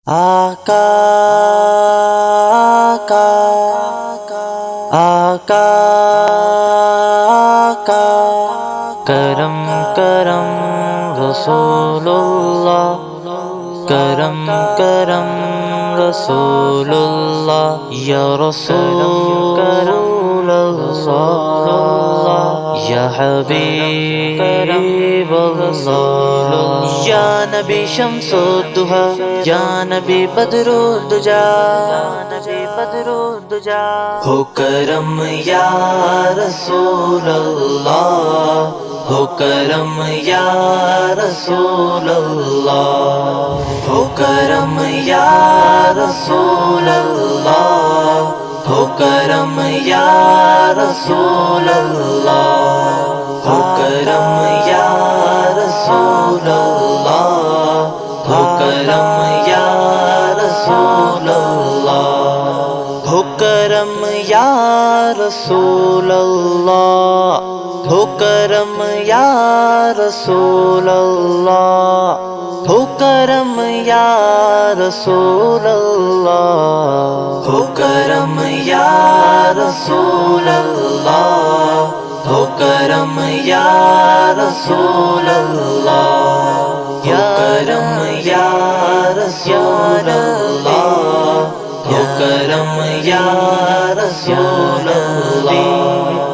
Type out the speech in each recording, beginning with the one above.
آقا آقا آقا آقا کرم کرم رسول اللہ، کرم کرم رسول اللہ، یا رسول اللہ، یا حبیب اللہ، یا نبی شمس الضحیٰ، یا نبی بدر الدجا، ہو کرم یا رسول اللہ، ہو کرم یا رسول اللہ، ہو کرم یا رسول اللہ، ہو کرم یا رسول اللہ، ہو کرم یا رسول اللہ، ہو کرم یا رسول اللہ، ہو کرم یا رسول اللہ، ہو کرم یا رسول اللہ، ہو کرم یا رسول اللہ، ہو کرم یا رسول اللہ، ہو کرم یا رسول اللہ، ہو کرم یا رسول اللہ، ہو کرم یا رسول اللہ،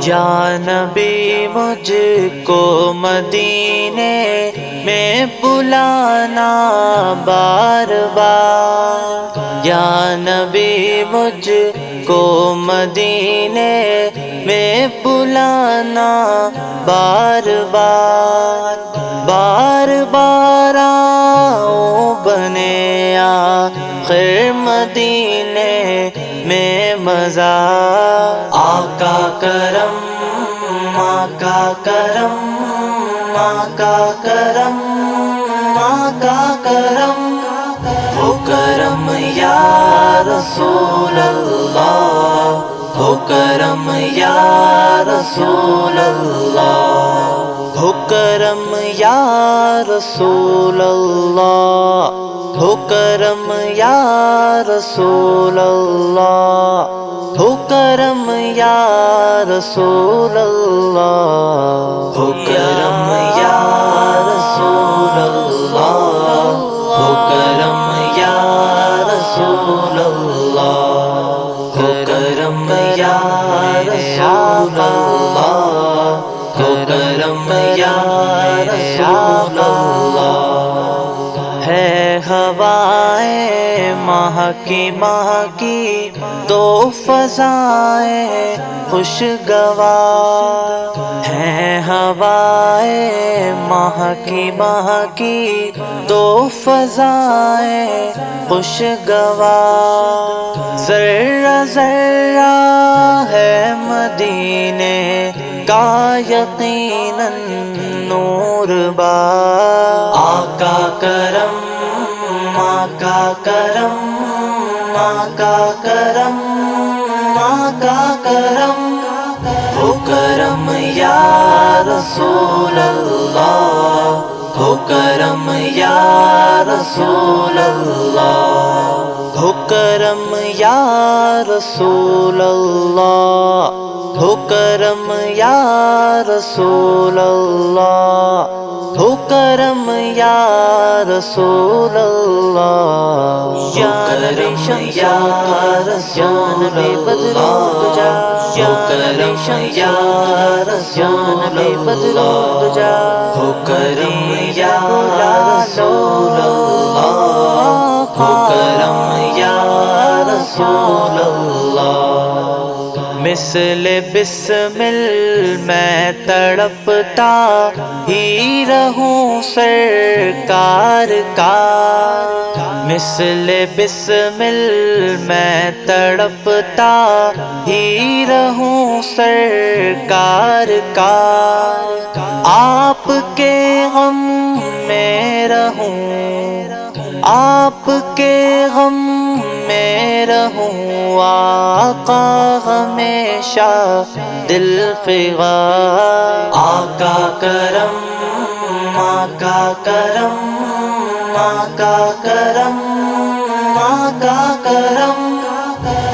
جانبی مجھ کو مدینے میں بلانا بار بار، یا نبی مجھ کو مدینے میں بلانا بار بار، بار بار آؤں بنے آخر مدینے میں مزہ، آقا کرم آقا کرم آقا کرم آقا کرم، ہو کرم یا رسول اللہ، ہو کرم یا رسول اللہ، ہو کرم یا رسول اللہ، ہو کرم یا رسول اللہ، ہو کرم یا رسول اللہ، ہو کرم یا رسول اللہ، ہو کرم یا رسول اللہ، ہو کرم یا رسول اللہ، ہو کرم یا رسول اللہ، ہے ہوائیں مہکی مہکی تو فضائیں خوشگوار، ہیں ہوائیں مہکی مہکی تو فضائیں خوشگوار، ذرہ ذرہ ہے مدینے کا یقیناً نور بار، آقا کرم آقا کرم آقا کرم آقا کرم، ہو کرم یا رسول اللہ، ہو کرم یا رسول اللہ، ہو کرم یا رسول اللہ، ہو کرم یا رسول اللہ، ہو کرم یا رسول اللہ، یا کرم یا رسول اللہ، ہو کرم یا رسول اللہ، ہو کرم یا رسول اللہ، ہو کرم یا رسول اللہ، مثل بسمل میں تڑپتا ہی رہوں سرکار کا، مثل بسمل میں تڑپتا ہی رہوں سرکار کا، آپ کے غم میں رہوں، آپ کے غم میں رہوں، آقا ہمیشہ دل فغان، آقا کرم آقا کرم آقا کرم کرم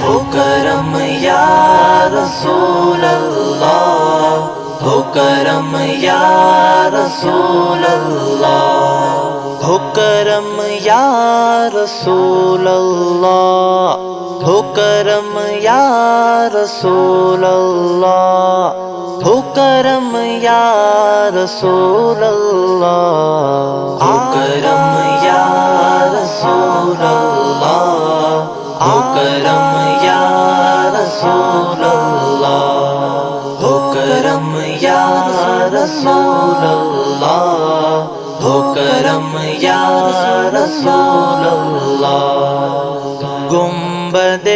ہو کرم یا رسول اللہ ہو کرم یا رسول اللہ ہو کرم یا رسول اللہ ہو کرم یا رسول اللہ ہو کرم یا رسول اللہ ہو کرم یا رسول اللہ ہو کرم یا رسول اللہ ہو کرم یا رسول اللہ ہو کرم یا رسول اللہ گنبد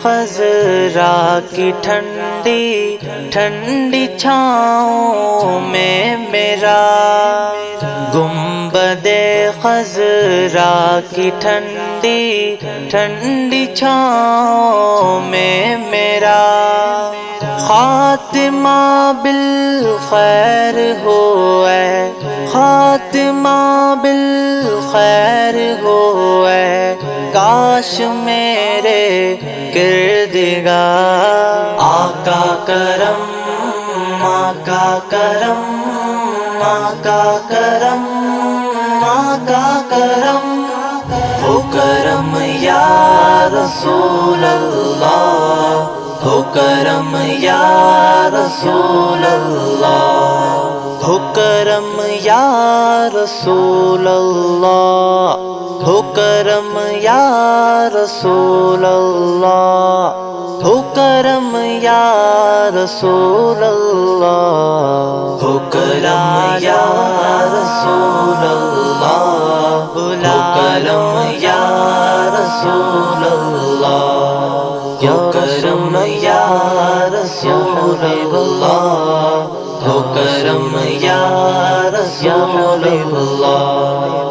خضرا کی ٹھنڈی ٹھنڈی چھاؤں میں میرا گنبد خضرا کی ٹھنڈی ٹھنڈی چھاؤں میں میرا خاتمہ بالخیر ہو اے خاتمہ بالخیر ہو اے کاش میرے کردگار آقا کرم آقا کرم آقا کرم آقا کرم ہو کرم یا رسول اللہ ہو کرم یا رسول اللہ ہو کرم یا رسول اللہ ہو کرم یا رسول اللہ ہو کرم یا رسول اللہ ہو کرم یا رسول اللہ ہو کرم یا رسول اللہ ہو کرم یا رسول اللہ ہو کرم یا رسول اللہ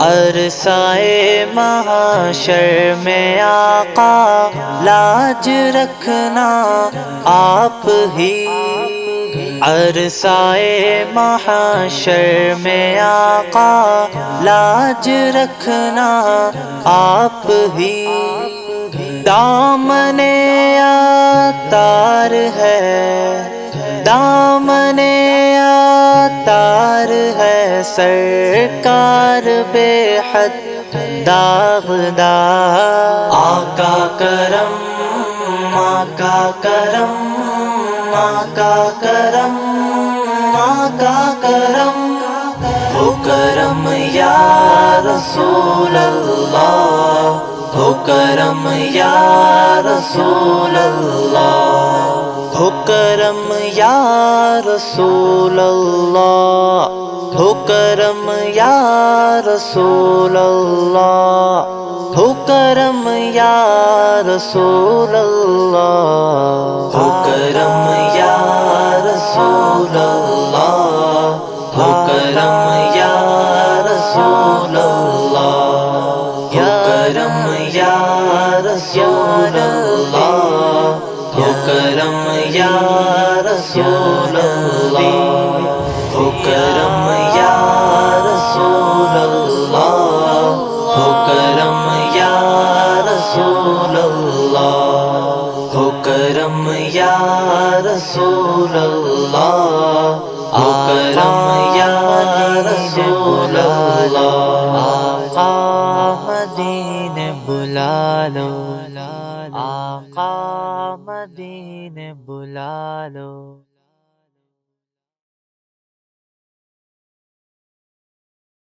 عرصۂ محشر میں آقا لاج رکھنا آپ ہی عرصۂ محشر میں آقا لاج رکھنا آپ ہی دامن عطار ہے دامن عطار ہے سرکار بے حد داغدار آقا کرم آقا کرم آقا کرم آقا کرم ہو کرم یا رسول اللہ ہو کرم یا رسول اللہ ہو کرم یا رسول اللہ ہو کرم یا رسول اللہ ہو کرم یا رسول اللہ ہو کرم یا رسول اللہ ہو کرم یا رسول اللہ ہو کرم یا رسول اللہ ہو کرم یا رسول اللہ ہو کرم یا رسول اللہ ہو کرم یا رسول اللہ ہو کرم یا رسول اللہ ہو کرم یا رسول اللہ آقا مدینے بلا لو آقا مدینے بلا لو